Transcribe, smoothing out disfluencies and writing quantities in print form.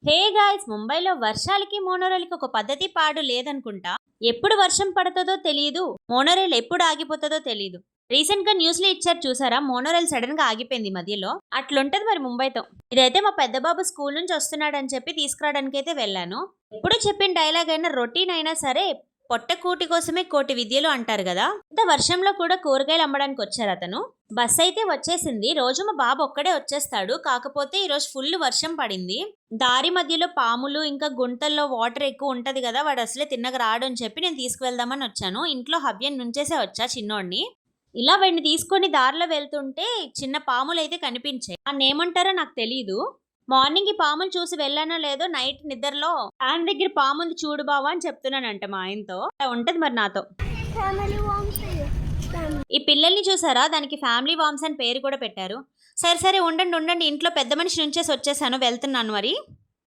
Hey guys, ముంబైలో వర్షాలకి మోనోరైల్కి ఒక పద్ధతి పాడు లేదనుకుంటా. ఎప్పుడు వర్షం పడుతుందో తెలియదు, మోనోరైల్ ఎప్పుడు ఆగిపోతుందో తెలియదు. రీసెంట్ గా న్యూస్ లో ఇచ్చారు చూసారా, మోనోరైల్ సడన్ గా ఆగిపోయింది మధ్యలో. అట్లుంటది మరి ముంబైతో. ఇదైతే మా పెద్ద బాబు స్కూల్ నుంచి వస్తున్నాడని చెప్పి తీసుకురావడానికి అయితే వెళ్ళాను. ఎప్పుడు చెప్పిన డైలాగ్ అయినా, రొటీన్ అయినా సరే, పొట్ట కూటి కోసమే కోటి విద్యలు అంటారు కదా. ఇంత వర్షంలో కూడా కూరగాయలు అమ్మడానికి వచ్చారు అతను. బస్ అయితే వచ్చేసింది. రోజు మా బాబు ఒక్కడే వచ్చేస్తాడు, కాకపోతే ఈరోజు ఫుల్ వర్షం పడింది. దారి మధ్యలో పాములు ఇంకా గుంటల్లో వాటర్ ఎక్కువ ఉంటది కదా, వాడు అసలే తిన్నగా రాడు అని చెప్పి నేను తీసుకువెళ్దామని వచ్చాను. ఇంట్లో హవ్యన్ నుంచేసే వచ్చా చిన్నోడిని. ఇలా వాడిని తీసుకొని దారిలో వెళ్తుంటే చిన్న పాములు అయితే కనిపించాయి. ఆ ఏమంటారో నాకు తెలీదు. మార్నింగ్ ఈ పాములు చూసి వెళ్ళానో లేదో, నైట్ నిద్రలో ఫ్యాన్ దగ్గర పాముంది చూడు బావా అని చెప్తున్నానంట మా ఆయనతో. అలా ఉంటది మరి నాతో. ఈ పిల్లల్ని చూసారా, దానికి ఫ్యామిలీ వామ్స్ అని పేరు కూడా పెట్టారు. సరే సరే ఉండండి ఇంట్లో పెద్ద మనిషి నుంచేసి వచ్చేసాను, వెళ్తున్నాను మరి.